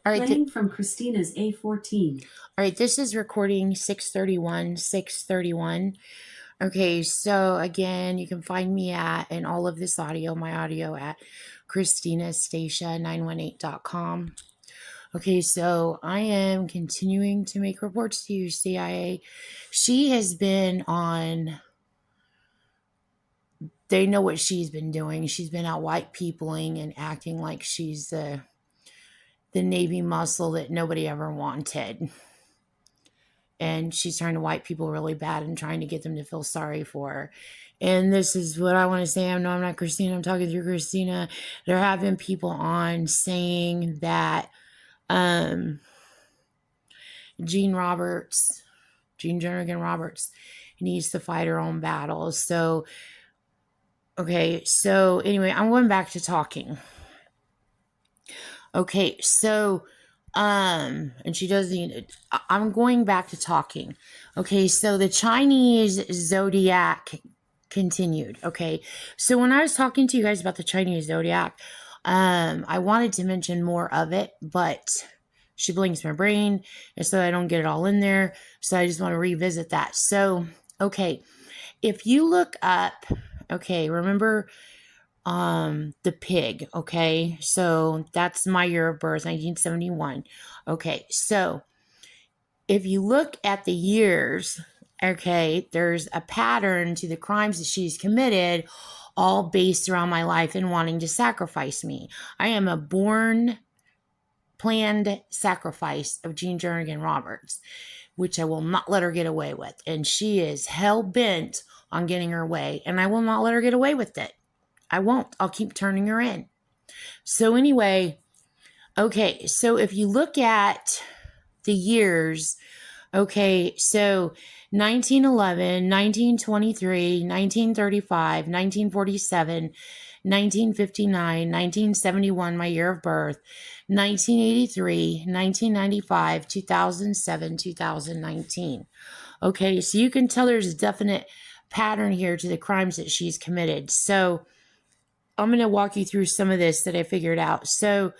All right. Playing from Christina's A14. All right. This is recording 631, 631. Okay. So again, you can find me and all of this audio, my audio at ChristinaStacia918.com. Okay. So I am continuing to make reports to you, CIA. She has been on, they know what she's been doing. She's been out white peopling and acting like she's the Navy muscle that nobody ever wanted. And she's trying to white people really bad and trying to get them to feel sorry for her. And this is what I want to say. I know I'm not Christina. I'm talking through Christina. There have been people on saying that Jean Jernigan Roberts, needs to fight her own battles. So, okay. So anyway, I'm going back to talking. Okay. So, and she doesn't, I'm going back to talking. Okay. So the Chinese zodiac continued. Okay. So when I was talking to you guys about the Chinese zodiac, I wanted to mention more of it, but she blinks my brain, and so I don't get it all in there. So I just want to revisit that. So, okay. If you look up, okay, remember the pig, okay? So that's my year of birth, 1971. Okay, so if you look at the years, okay, there's a pattern to the crimes that she's committed, all based around my life and wanting to sacrifice me. I am a born, planned sacrifice of Jean Jernigan Roberts, which I will not let her get away with. And she is hell bent on getting her way, and I will not let her get away with it. I won't. I'll keep turning her in. So anyway, okay, so if you look at the years, okay, so 1911, 1923, 1935, 1947, 1959, 1971, my year of birth, 1983, 1995, 2007, 2019. Okay, so you can tell there's a definite pattern here to the crimes that she's committed. So I'm going to walk you through some of this that I figured out. So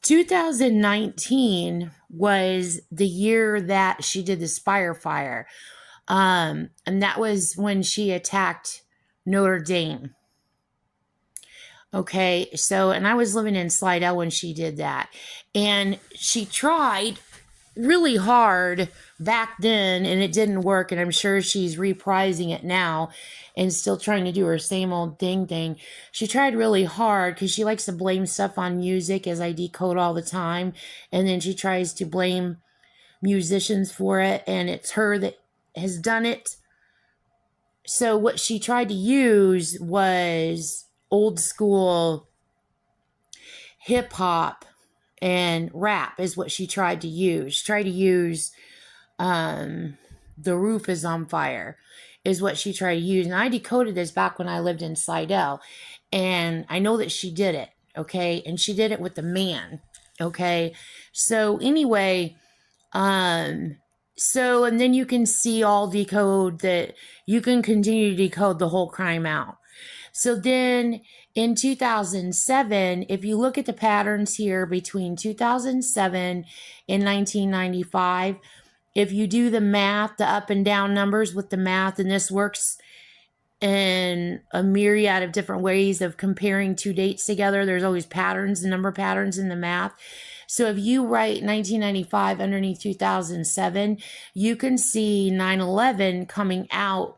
2019 was the year that she did the Spire Fire. And that was when she attacked Notre Dame. Okay, so, and I was living in Slidell when she did that. And she tried really hard back then, and it didn't work. And I'm sure she's reprising it now and still trying to do her same old thing. She tried really hard because she likes to blame stuff on music, as I decode all the time. And then she tries to blame musicians for it, and it's her that has done it. So what she tried to use was old school hip hop and rap is what she tried to use. She tried to use The Roof is on Fire is what she tried to use. And I decoded this back when I lived in Slidell. And I know that she did it, okay? And she did it with the man, okay? So anyway, so, and then you can see all decode that you can continue to decode the whole crime out. So then in 2007, if you look at the patterns here between 2007 and 1995, if you do the math, the up and down numbers with the math, and this works in a myriad of different ways of comparing two dates together, there's always patterns, the number patterns in the math. So if you write 1995 underneath 2007, you can see 9/11 coming out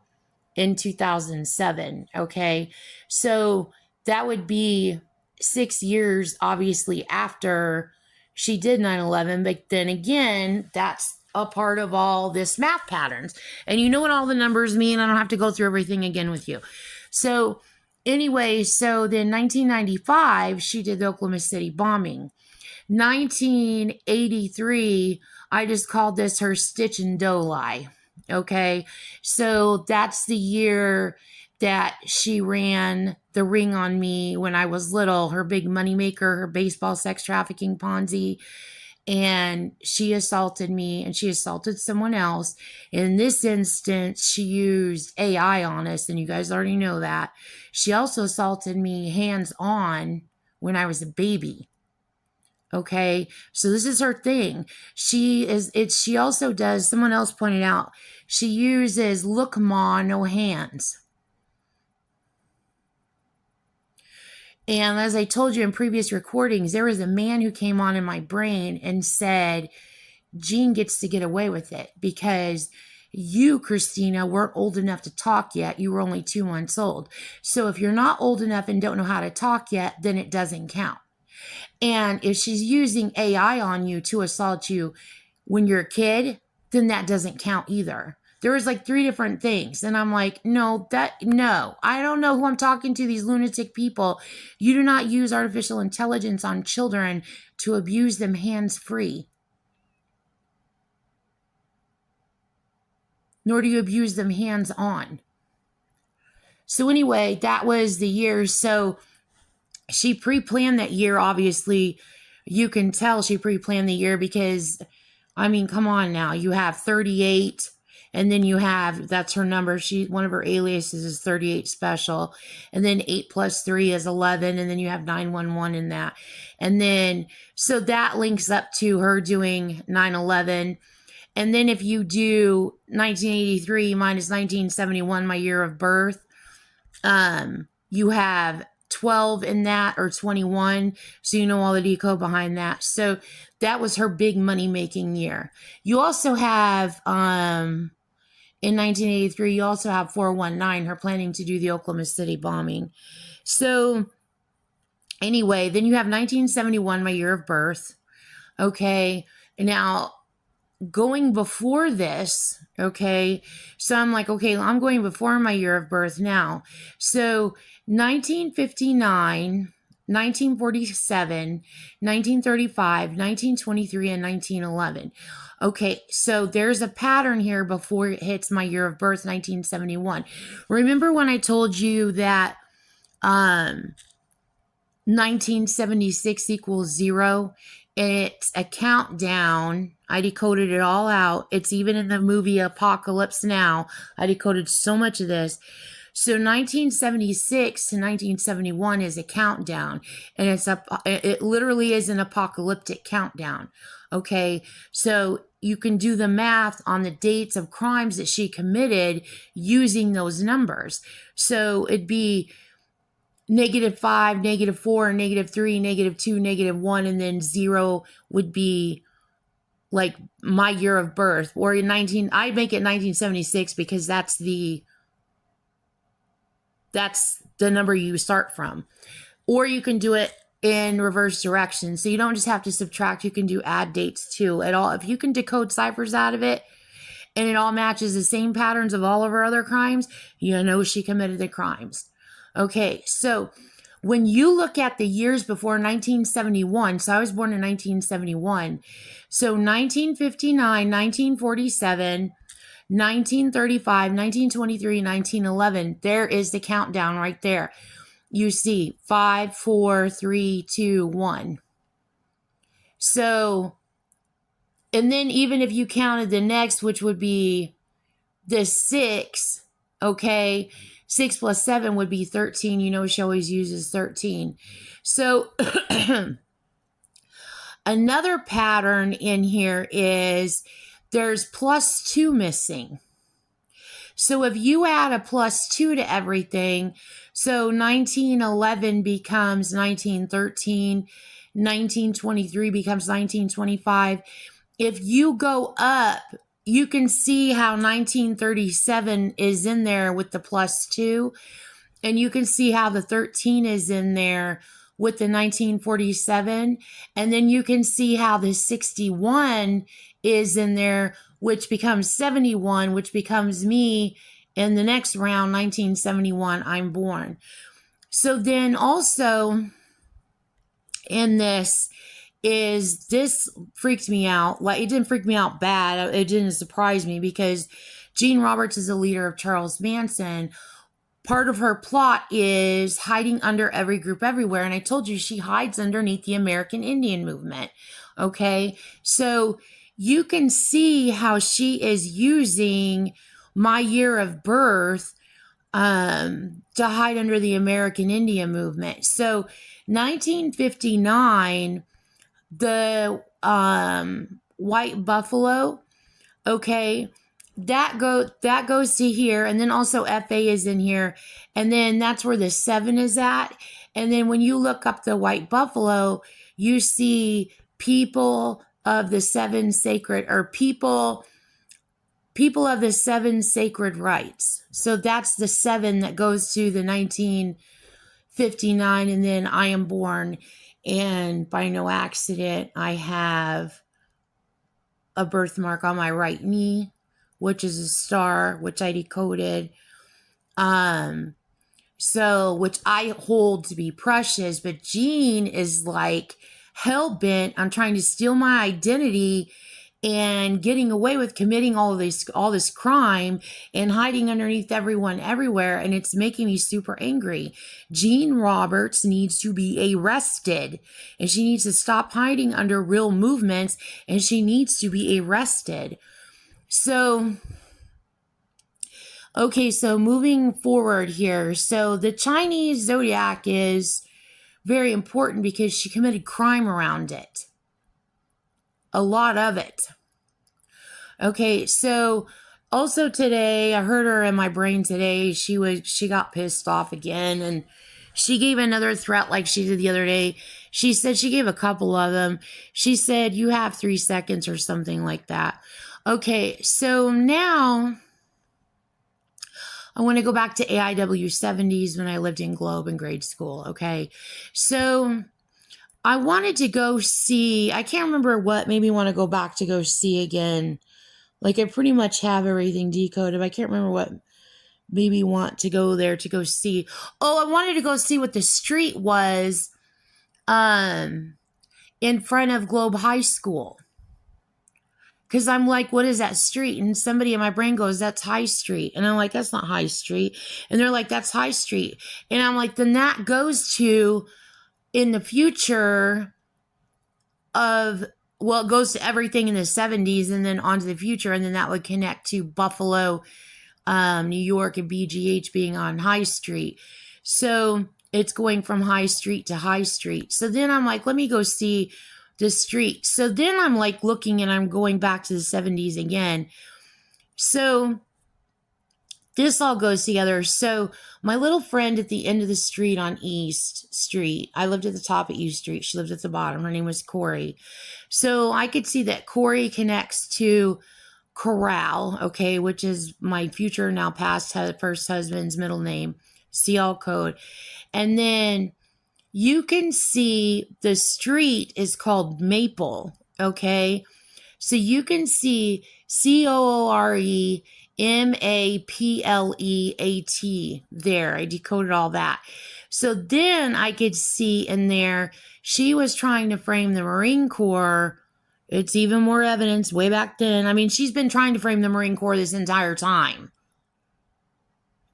in 2007. Okay. So that would be 6 years, obviously, after she did 9/11. But then again, that's a part of all this math patterns. And you know what all the numbers mean. I don't have to go through everything again with you. So anyway, so then 1995, she did the Oklahoma City bombing. 1983, I just called this her stitch and dough lie. Okay, so that's the year that she ran the ring on me when I was little, her big moneymaker, her baseball sex trafficking Ponzi. And she assaulted me and she assaulted someone else. In this instance, she used AI on us, and you guys already know that. She also assaulted me hands on when I was a baby. Okay. So this is her thing. She also does, someone else pointed out, she uses look ma, no hands. And as I told you in previous recordings, there was a man who came on in my brain and said, Jean gets to get away with it because you, Christina, weren't old enough to talk yet. You were only 2 months old. So if you're not old enough and don't know how to talk yet, then it doesn't count. And if she's using AI on you to assault you when you're a kid, then that doesn't count either. There was like 3 different things. And I'm like, no, I don't know who I'm talking to, these lunatic people. You do not use artificial intelligence on children to abuse them hands free. Nor do you abuse them hands on. So anyway, that was the year. So she pre-planned that year. Obviously, you can tell she pre-planned the year because, I mean, come on now. You have 38, and then you have, that's her number. One of her aliases is 38 special, and then 8 plus 3 is 11, and then you have 911 in that. And then, so that links up to her doing 9/11. And then if you do 1983 minus 1971, my year of birth, you have 12 in that, or 21. So you know all the decode behind that. So that was her big money making year. You also have, in 1983, you also have 419, her planning to do the Oklahoma City bombing. So anyway, then you have 1971, my year of birth. Okay. Now, going before this, okay, so I'm like, okay, I'm going before my year of birth now. So 1959, 1947, 1935, 1923, and 1911. Okay, so there's a pattern here before it hits my year of birth, 1971. Remember when I told you that 1976 equals 0? It's a countdown. I decoded it all out. It's even in the movie Apocalypse Now. I decoded so much of this. So 1976 to 1971 is a countdown, and it literally is an apocalyptic countdown. Okay, so you can do the math on the dates of crimes that she committed using those numbers. So it'd be -5, -4, -3, -2, -1, and then 0 would be like my year of birth. Or in I make it 1976 because that's the number you start from. Or you can do it in reverse direction. So you don't just have to subtract, you can do add dates too. If you can decode ciphers out of it and it all matches the same patterns of all of her other crimes, you know she committed the crimes. Okay, so when you look at the years before 1971, so I was born in 1971, so 1959, 1947, 1935, 1923, 1911, there is the countdown right there. You see 5, 4, 3, 2, 1. So, and then even if you counted the next, which would be the 6, okay, 6 plus 7 would be 13. You know, she always uses 13. So another pattern in here is there's +2 missing. So if you add a +2 to everything, so 1911 becomes 1913, 1923 becomes 1925. If you go up, you can see how 1937 is in there with the +2, and you can see how the 13 is in there with the 1947, and then you can see how the 61 is in there, which becomes 71, which becomes me in the next round, 1971, I'm born. So then also in this freaked me out. Like, it didn't freak me out bad. It didn't surprise me because Jean Roberts is a leader of Charles Manson. Part of her plot is hiding under every group everywhere. And I told you she hides underneath the American Indian movement. Okay. So you can see how she is using my year of birth to hide under the American Indian movement. So 1959, the white buffalo, okay, that goes to here, and then also FA is in here, and then that's where the 7 is at. And then when you look up the white buffalo, you see people of the 7 sacred, or people of the 7 sacred rights. So that's the 7 that goes to the 1959, and then I am born, and by no accident I have a birthmark on my right knee, which is a star, which I decoded. So which I hold to be precious, but Jean is like hell bent on trying to steal my identity and getting away with committing all this crime and hiding underneath everyone everywhere, and it's making me super angry. Jean Roberts needs to be arrested, and she needs to stop hiding under real movements, and she needs to be arrested. So okay, so moving forward here. So the Chinese zodiac is very important because she committed crime around it. A lot of it. Okay, so also today, I heard her in my brain today. She got pissed off again, and she gave another threat like she did the other day. She said she gave a couple of them. She said, you have 3 seconds or something like that. Okay, so now I want to go back to AIW 70s when I lived in Globe in grade school. Okay, so I wanted to go see, I can't remember what made me want to go back to go see again. Like, I pretty much have everything decoded, but I can't remember what made me want to go there to go see. Oh, I wanted to go see what the street was in front of Globe High School. Because I'm like, what is that street? And somebody in my brain goes, that's High Street. And I'm like, that's not High Street. And they're like, that's High Street. And I'm like, then that goes to, in the future of, well, it goes to everything in the 70s and then on to the future. And then that would connect to Buffalo, New York, and BGH being on High Street. So it's going from High Street to High Street. So then I'm like, let me go see the street. So then I'm like looking, and I'm going back to the 70s again. So this all goes together. So my little friend at the end of the street on East Street, I lived at the top of East Street. She lived at the bottom. Her name was Corey. So I could see that Corey connects to Corral, okay, which is my future, now past first husband's middle name, CL code. And then you can see the street is called Maple, okay? So you can see COREMAPLEAT there. I decoded all that. So then I could see in there, she was trying to frame the Marine Corps. It's even more evidence way back then. I mean, she's been trying to frame the Marine Corps this entire time.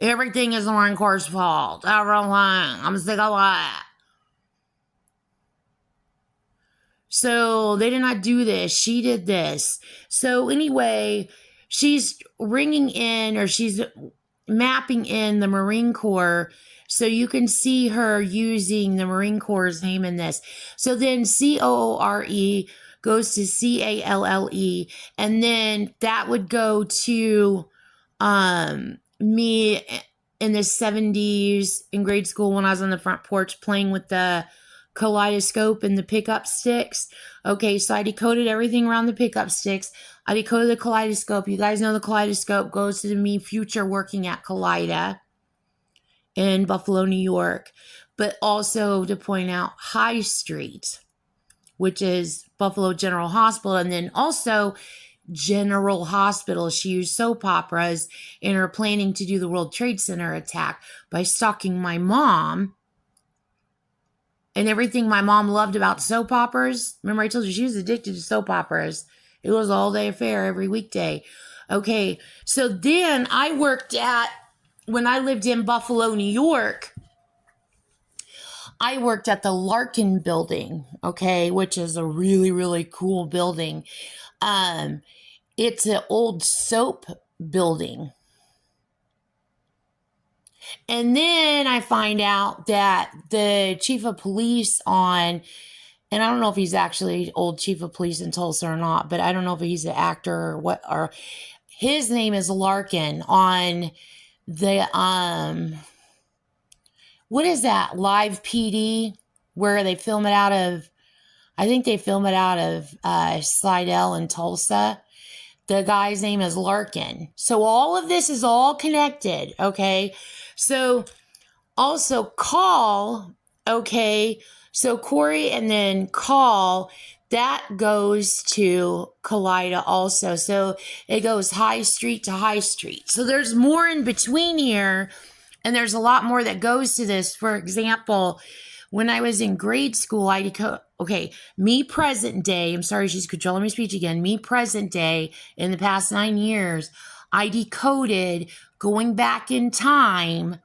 Everything is the Marine Corps' fault. Everything. I'm sick of that. So they did not do this. She did this. So anyway, she's ringing in, or she's mapping in the Marine Corps. So you can see her using the Marine Corps' name in this. So then COORE goes to CALLE. And then that would go to me in the 70s in grade school when I was on the front porch playing with the kaleidoscope and the pickup sticks. Okay, so I decoded everything around the pickup sticks. I decoded the kaleidoscope. You guys know the kaleidoscope goes to me future working at Kaleida in Buffalo, New York. But also to point out High Street, which is Buffalo General Hospital. And then also General Hospital. She used soap operas in her planning to do the World Trade Center attack by stalking my mom. And everything my mom loved about soap operas. Remember, I told you she was addicted to soap operas. It was an all-day affair every weekday. Okay, so then I worked when I lived in Buffalo, New York, I worked at the Larkin Building, okay, which is a really, really cool building. It's an old soap building. And then I find out that the chief of police on and I don't know if he's actually old chief of police in Tulsa or not, but I don't know if he's an actor or what, or his name is Larkin on the, what is that? Live PD, where they film it out of, I think they film it out of Slidell in Tulsa. The guy's name is Larkin. So all of this is all connected, okay? So also Call, okay? So Corey and then Call, that goes to Kalida also. So it goes high street to high street. So there's more in between here, and there's a lot more that goes to this. For example, when I was in grade school, me present day, I'm sorry, she's controlling my speech again. Me present day in the past 9 years, I decoded going back in time,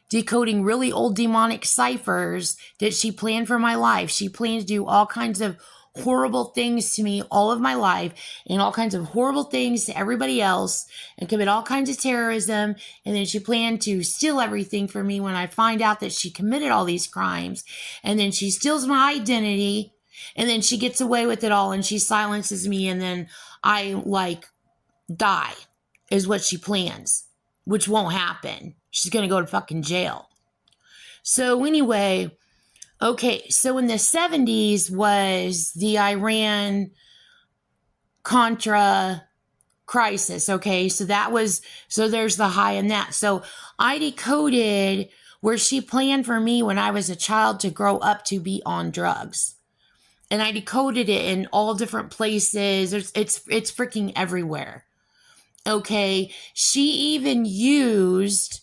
decoding really old demonic ciphers that she planned for my life. She planned to do all kinds of horrible things to me all of my life, and all kinds of horrible things to everybody else, and commit all kinds of terrorism. And then she planned to steal everything from me when I find out that she committed all these crimes. And then she steals my identity, and then she gets away with it all, and she silences me, and then I die is what she plans, which won't happen. She's going to go to fucking jail. So anyway, okay, so in the 70s was the Iran Contra crisis, okay? So there's the high in that. So I decoded where she planned for me when I was a child to grow up to be on drugs. And I decoded it in all different places. It's freaking everywhere. Okay, she even used,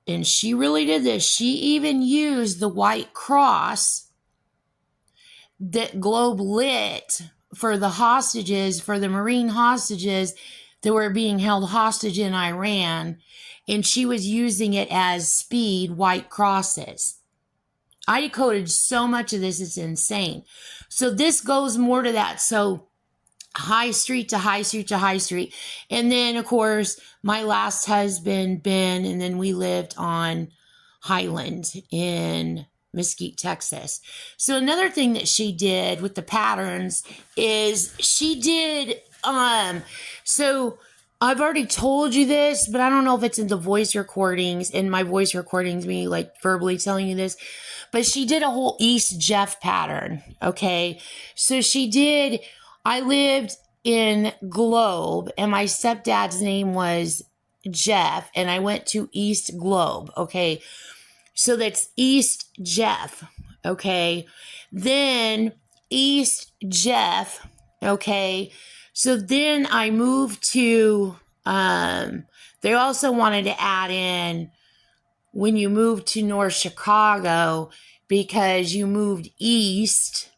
and she really did this, she even used the white cross that Globe lit for the hostages, for the Marine hostages that were being held hostage in Iran, and she was using it as speed white crosses. I decoded so much of this, it's insane. So this goes more to that. So high street to high street to high street. And then, of course, my last husband, Ben, and then we lived on Highland in Mesquite, Texas. So another thing that she did with the patterns is she did, so I've already told you this, but I don't know if it's in the voice recordings, in my voice recordings, me verbally telling you this, but she did a whole East Jeff pattern. Okay. So I lived in Globe, and my stepdad's name was Jeff, and I went to East Globe. Okay. So that's East Jeff. Okay. Then East Jeff. Okay. So then I moved to, they also wanted to add in when you moved to North Chicago, because you moved east.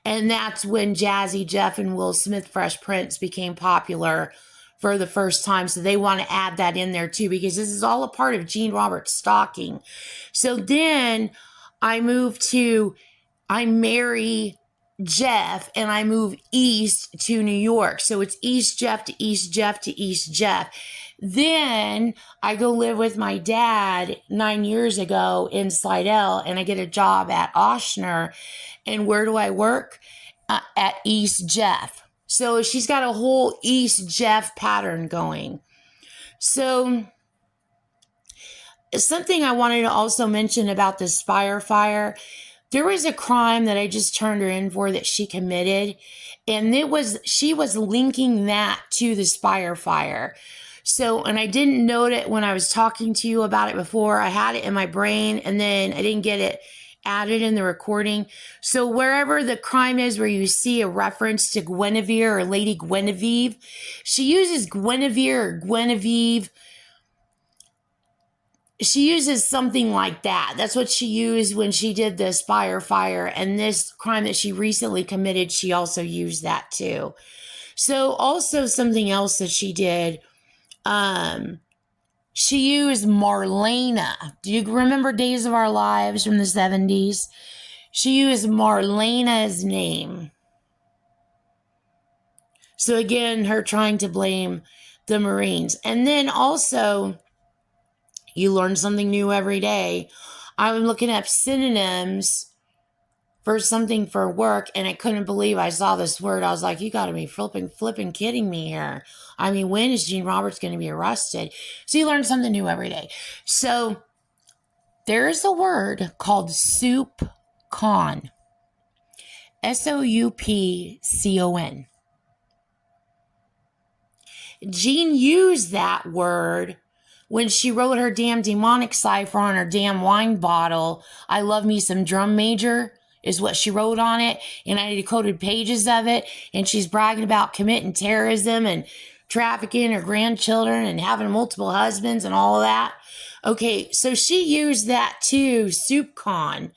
And that's when Jazzy Jeff and Will Smith Fresh Prince became popular for the first time. So they want to add that in there too, because this is all a part of Gene Roberts stalking. So then I marry Jeff, and I move east to New York. So it's East Jeff to East Jeff to East Jeff. Then I go live with my dad 9 years ago in Slidell, and I get a job at Ochsner. And where do I work? At East Jeff. So she's got a whole East Jeff pattern going. So something I wanted to also mention about the Spire Fire, there was a crime that I just turned her in for that she committed, and she was linking that to the Spire Fire. So, and I didn't note it when I was talking to you about it before. I had it in my brain, and then I didn't get it added in the recording. So wherever the crime is, where you see a reference to Guinevere or Lady Guinevere, she uses Guinevere or Guinevere. She uses something like that. That's what she used when she did the Spire Fire. And this crime that she recently committed, she also used that too. So also something else that she did, she used Marlena. Do you remember Days of Our Lives from the 70s? She used Marlena's name. So again, her trying to blame the Marines. And then also, you learn something new every day. I'm looking up synonyms for something for work, and I couldn't believe I saw this word. I was like, you got to be flipping kidding me here. I mean, when is Gene Roberts going to be arrested? So you learn something new every day. So there's a word called SoupCon. SOUPCON. Jean used that word when she wrote her damn demonic cipher on her damn wine bottle. I love me some drum major is what she wrote on it. And I decoded pages of it. And she's bragging about committing terrorism and trafficking her grandchildren and having multiple husbands and all of that. Okay, so she used that too, SoupCon.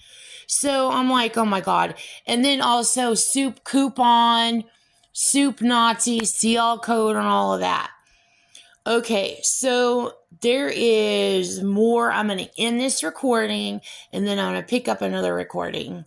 So I'm like, oh my God. And then also soup coupon, soup Nazi, CL code, and all of that. Okay, so there is more. I'm going to end this recording, and then I'm going to pick up another recording.